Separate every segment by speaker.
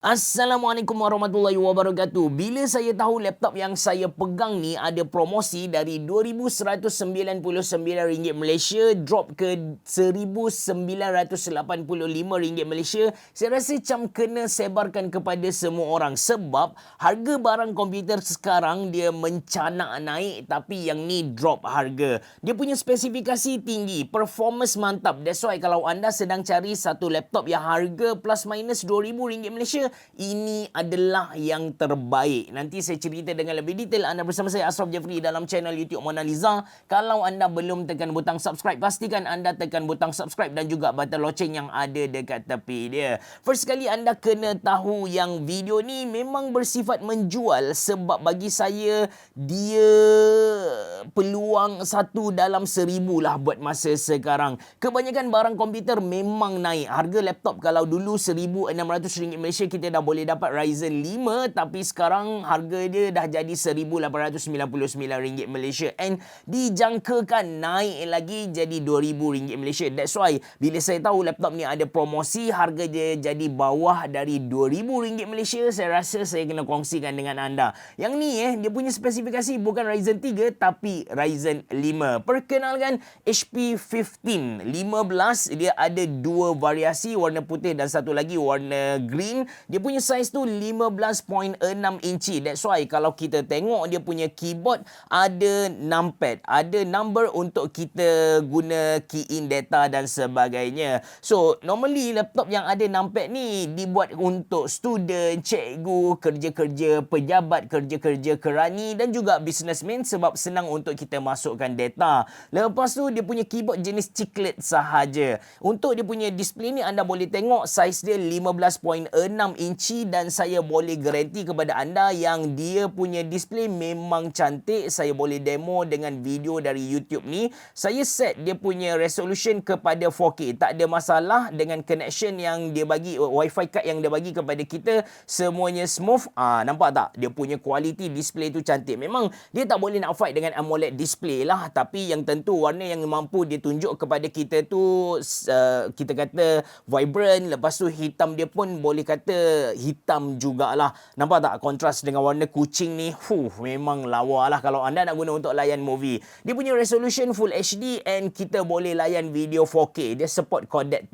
Speaker 1: Assalamualaikum warahmatullahi wabarakatuh. Bila saya tahu laptop yang saya pegang ni ada promosi dari RM2,199 Malaysia drop ke RM1,985 Malaysia, saya rasa macam kena sebarkan kepada semua orang sebab harga barang komputer sekarang dia mencanak naik tapi yang ni drop harga. Dia punya spesifikasi tinggi, performance mantap. That's why kalau anda sedang cari satu laptop yang harga plus minus RM2,000 Malaysia, ini adalah yang terbaik. Nanti saya cerita dengan lebih detail. Anda bersama saya Ashraf Jeffrey dalam channel YouTube Mona Lisa. Kalau anda belum tekan butang subscribe, pastikan anda tekan butang subscribe dan juga butang loceng yang ada dekat tepi dia. First sekali anda kena tahu yang video ni memang bersifat menjual sebab bagi saya dia peluang 1 dalam 1000 lah buat masa sekarang. Kebanyakan barang komputer memang naik. Harga laptop kalau dulu RM1,600 Malaysia kita dah boleh dapat Ryzen 5, tapi sekarang harga dia dah jadi RM1,899 Malaysia and dijangkakan naik lagi jadi RM2,000 Malaysia. That's why bila saya tahu laptop ni ada promosi, harga dia jadi bawah dari RM2,000 Malaysia, saya rasa saya kena kongsikan dengan anda. Yang ni dia punya spesifikasi bukan Ryzen 3 tapi Ryzen 5. Perkenalkan HP 15 dia ada dua variasi, warna putih dan satu lagi warna green. Dia punya saiz tu 15.6 inci. That's why kalau kita tengok dia punya keyboard ada numpad, ada number untuk kita guna key in data dan sebagainya. So normally laptop yang ada numpad ni dibuat untuk student, cikgu, kerja-kerja pejabat, kerja-kerja kerani dan juga businessman sebab senang untuk kita masukkan data. Lepas tu dia punya keyboard jenis chiclet sahaja. Untuk dia punya display ni anda boleh tengok saiz dia 15.6 inci dan saya boleh garanti kepada anda yang dia punya display memang cantik. Saya boleh demo dengan video dari YouTube ni. Saya set dia punya resolution kepada 4K. Tak ada masalah dengan connection yang dia bagi, wifi card yang dia bagi kepada kita, semuanya smooth. Nampak tak? Dia punya quality display tu cantik. Memang dia tak boleh nak fight dengan AMOLED display lah, tapi yang tentu warna yang mampu dia tunjuk kepada kita tu kita kata vibrant. Lepas tu hitam dia pun boleh kata hitam jugalah. Nampak tak kontras dengan warna kucing ni? Memang lawa lah kalau anda nak guna untuk layan movie. Dia punya resolution Full HD and kita boleh layan video 4K. Dia support codec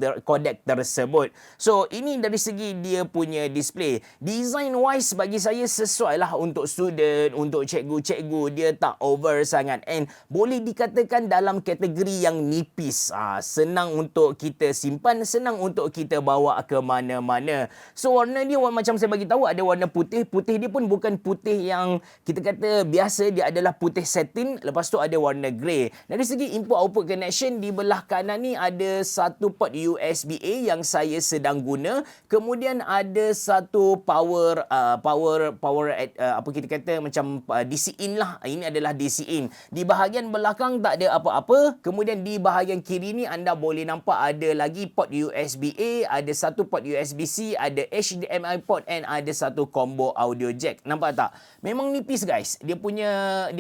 Speaker 1: tersebut. So ini dari segi dia punya display. Design wise bagi saya sesuai lah untuk student, untuk cikgu-cikgu. Dia tak over sangat and boleh dikatakan dalam kategori yang nipis. Senang untuk kita simpan, senang untuk kita bawa ke mana-mana. So warna dia macam saya bagi tahu ada warna putih. Putih dia pun bukan putih yang kita kata biasa, dia adalah putih satin. Lepas tu ada warna grey. Dari segi input output connection, di belah kanan ni ada satu port USB-A yang saya sedang guna. Kemudian ada satu power apa kita kata macam DC in lah. Ini adalah DC in. Di bahagian belakang tak ada apa-apa. Kemudian di bahagian kiri ni anda boleh nampak ada lagi port USB-A, ada satu port USB-C, ada HDMI port and ada satu combo audio jack. Nampak tak? Memang nipis guys. Dia punya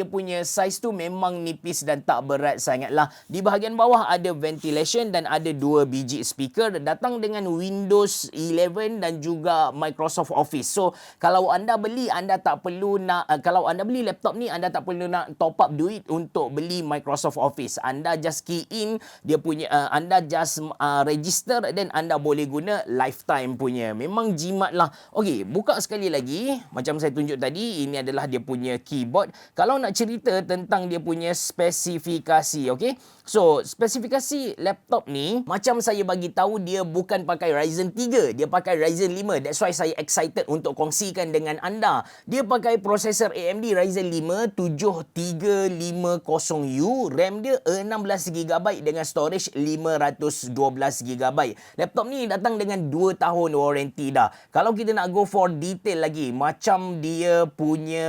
Speaker 1: size tu memang nipis dan tak berat sangat lah. Di bahagian bawah ada ventilation dan ada 2 biji speaker datang dengan Windows 11 dan juga Microsoft Office. So kalau anda beli, anda tak perlu nak kalau anda beli laptop ni, anda tak perlu nak top up duit untuk beli Microsoft Office. Anda just key in dia punya anda just register dan anda boleh guna lifetime punya. Memang jimat lah. Okey, buka sekali lagi. Macam saya tunjuk tadi, ini adalah dia punya keyboard. Kalau nak cerita tentang dia punya spesifikasi, okey. So, spesifikasi laptop ni macam saya bagi tahu dia bukan pakai Ryzen 3, dia pakai Ryzen 5. That's why saya excited untuk kongsikan dengan anda. Dia pakai prosesor AMD Ryzen 5 7350U, RAM dia 16GB dengan storage 512GB. Laptop ni datang dengan 2 tahun warranty dah. Kalau kita nak go for detail lagi, macam dia punya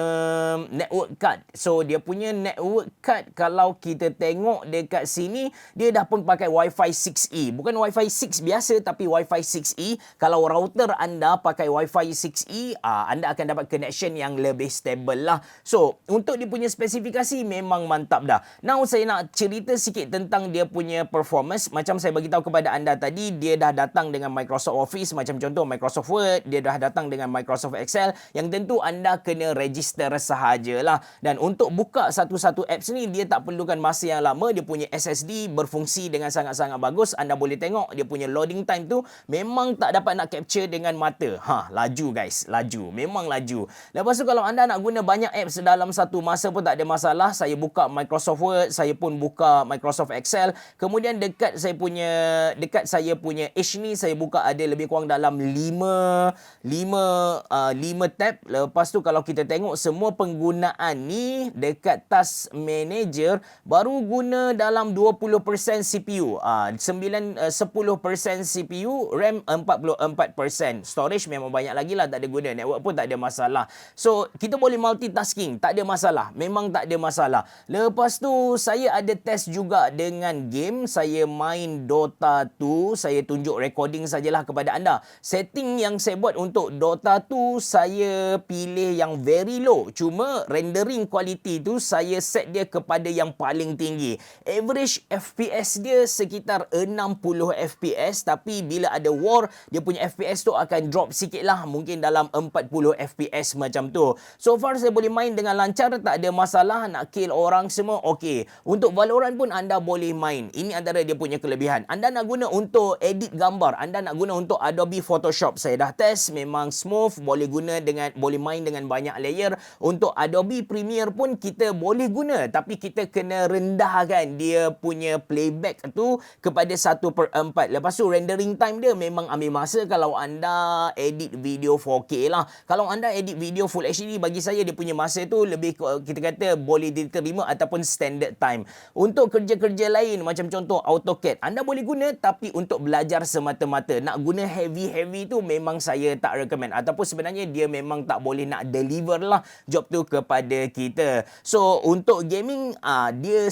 Speaker 1: network card. So, dia punya network card kalau kita tengok dekat sini, dia dah pun pakai Wi-Fi 6E. Bukan Wi-Fi 6 biasa tapi Wi-Fi 6E. Kalau router anda pakai Wi-Fi 6E, anda akan dapat connection yang lebih stable lah. So, untuk dia punya spesifikasi memang mantap dah. Now, saya nak cerita sikit tentang dia punya performance. Macam saya bagi tahu kepada anda tadi, dia dah datang dengan Microsoft Office. Macam contoh Microsoft Microsoft Word, dia dah datang dengan Microsoft Excel, yang tentu anda kena register sahajalah. Dan untuk buka satu-satu apps ni, dia tak perlukan masa yang lama. Dia punya SSD berfungsi dengan sangat-sangat bagus. Anda boleh tengok dia punya loading time tu memang tak dapat nak capture dengan mata. Laju guys, laju. Memang laju. Lepas tu kalau anda nak guna banyak apps dalam satu masa pun tak ada masalah. Saya buka Microsoft Word, saya pun buka Microsoft Excel. Kemudian dekat saya punya Edge ni, saya buka ada lebih kurang dalam 5 tab. Lepas tu kalau kita tengok semua penggunaan ni dekat Task Manager baru guna dalam 20% CPU. 10% CPU, RAM 44%. Storage memang banyak lagi lah, tak ada guna. Network pun tak ada masalah. So, kita boleh multitasking, tak ada masalah. Memang tak ada masalah. Lepas tu, saya ada test juga dengan game. Saya main Dota 2. Saya tunjuk recording sajalah kepada anda. Setting yang saya buat untuk Dota 2, saya pilih yang very low. Cuma rendering quality tu saya set dia kepada yang paling tinggi. Average FPS dia sekitar 60 FPS, tapi bila ada war, dia punya FPS tu akan drop sikit lah. Mungkin dalam 40 FPS macam tu. So far saya boleh main dengan lancar, tak ada masalah. Nak kill orang semua okey. Untuk Valorant pun anda boleh main. Ini antara dia punya kelebihan. Anda nak guna untuk edit gambar, anda nak guna untuk Adobe Photoshop, saya dah test, memang smooth, boleh main dengan banyak layer. Untuk Adobe Premiere pun kita boleh guna, tapi kita kena rendahkan dia punya playback tu kepada 1/4. Lepas tu rendering time dia memang ambil masa kalau anda edit video 4K lah. Kalau anda edit video Full HD, bagi saya dia punya masa tu lebih, kita kata boleh diterima ataupun standard time. Untuk kerja-kerja lain macam contoh AutoCAD, anda boleh guna, tapi untuk belajar semata-mata. Nak guna heavy tu memang saya tak recommend, ataupun sebenarnya dia memang tak boleh nak deliver lah job tu kepada kita. So untuk gaming, dia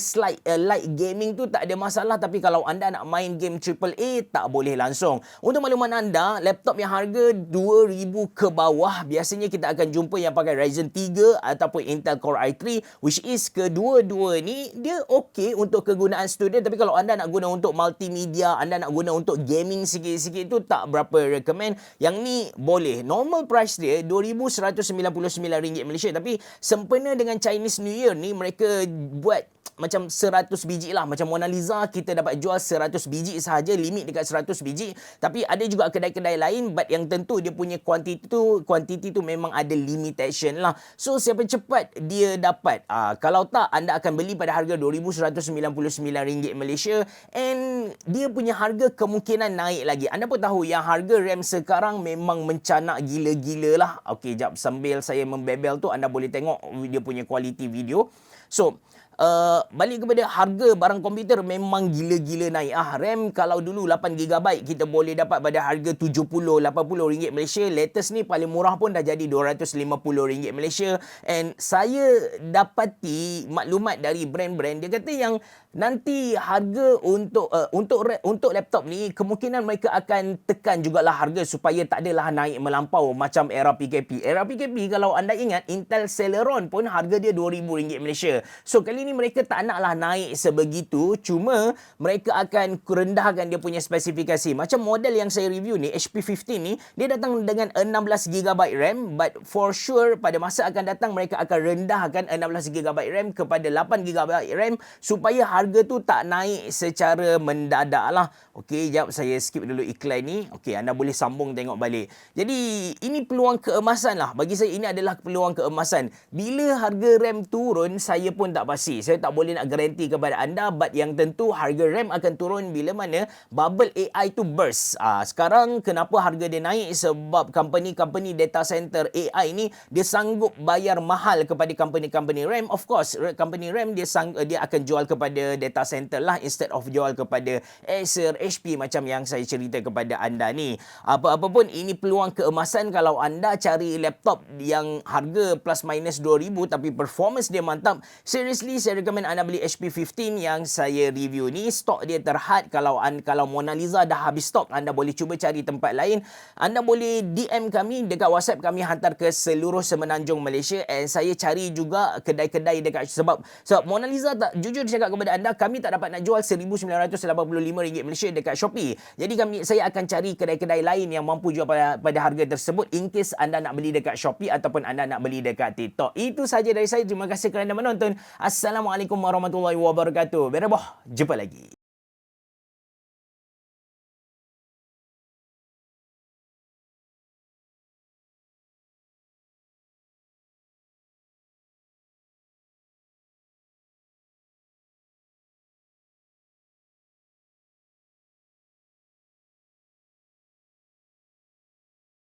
Speaker 1: light gaming tu tak ada masalah, tapi kalau anda nak main game AAA tak boleh langsung. Untuk makluman anda, laptop yang harga 2,000 ke bawah, biasanya kita akan jumpa yang pakai Ryzen 3 ataupun Intel Core i3, which is kedua-dua ni dia okey untuk kegunaan student, tapi kalau anda nak guna untuk multimedia, anda nak guna untuk gaming sikit-sikit tu tak berapa recommend. Yang ni boleh. Normal price dia RM2,199 Malaysia, tapi sempena dengan Chinese New Year ni mereka buat macam 100 biji lah. Macam Mona Lisa kita dapat jual 100 biji sahaja, limit dekat 100 biji. Tapi ada juga kedai-kedai lain, but yang tentu dia punya quantity tu memang ada limitation lah. So siapa cepat dia dapat. Kalau tak, anda akan beli pada harga RM2,199 Malaysia, and dia punya harga kemungkinan naik lagi. Anda pun tahu yang harga RAM sekarang memang mencanak gila-gila lah. Okey, jap, sambil saya membebel tu anda boleh tengok dia punya quality video. So balik kepada harga barang komputer, memang gila-gila naik. RAM kalau dulu 8GB kita boleh dapat pada harga RM70-80 Malaysia. Latest ni paling murah pun dah jadi RM250 Malaysia. And saya dapati maklumat dari brand-brand, dia kata yang nanti harga untuk laptop ni kemungkinan mereka akan tekan jugalah harga supaya tak adalah naik melampau macam era PKP. Era PKP kalau anda ingat, Intel Celeron pun harga dia RM2,000 Malaysia. So kali ni mereka tak naklah naik sebegitu, cuma mereka akan rendahkan dia punya spesifikasi. Macam model yang saya review ni, HP15 ni, dia datang dengan 16GB RAM, but for sure pada masa akan datang mereka akan rendahkan 16GB RAM kepada 8GB RAM supaya harga tu tak naik secara mendadak lah. Okey, jap saya skip dulu iklan ni. Okey, anda boleh sambung tengok balik. Jadi ini peluang keemasan lah. Bagi saya ini adalah peluang keemasan. Bila harga RAM turun, saya pun tak pasti. Saya tak boleh nak garanti kepada anda, but yang tentu harga RAM akan turun bila mana bubble AI tu burst. Sekarang kenapa harga dia naik? Sebab company data center AI ni dia sanggup bayar mahal kepada company RAM. Of course, company RAM dia akan jual kepada data center lah, instead of jual kepada Acer, HP macam yang saya cerita kepada anda ni. Apa-apa pun ini peluang keemasan kalau anda cari laptop yang harga plus minus 2,000 tapi performance dia mantap. Seriously, saya recommend anda beli HP15 yang saya review ni. Stok dia terhad. Kalau Mona Lisa dah habis stok, anda boleh cuba cari tempat lain. Anda boleh DM kami dekat WhatsApp, kami hantar ke seluruh semenanjung Malaysia. And saya cari juga kedai-kedai dekat, sebab Mona Lisa tak, jujur cakap kepada anda, anda, kami tak dapat nak jual RM1,985 Malaysia dekat Shopee. Jadi saya akan cari kedai-kedai lain yang mampu jual pada harga tersebut in case anda nak beli dekat Shopee ataupun anda nak beli dekat TikTok. Itu saja dari saya. Terima kasih kerana menonton. Assalamualaikum warahmatullahi wabarakatuh. Berabah. Jumpa lagi.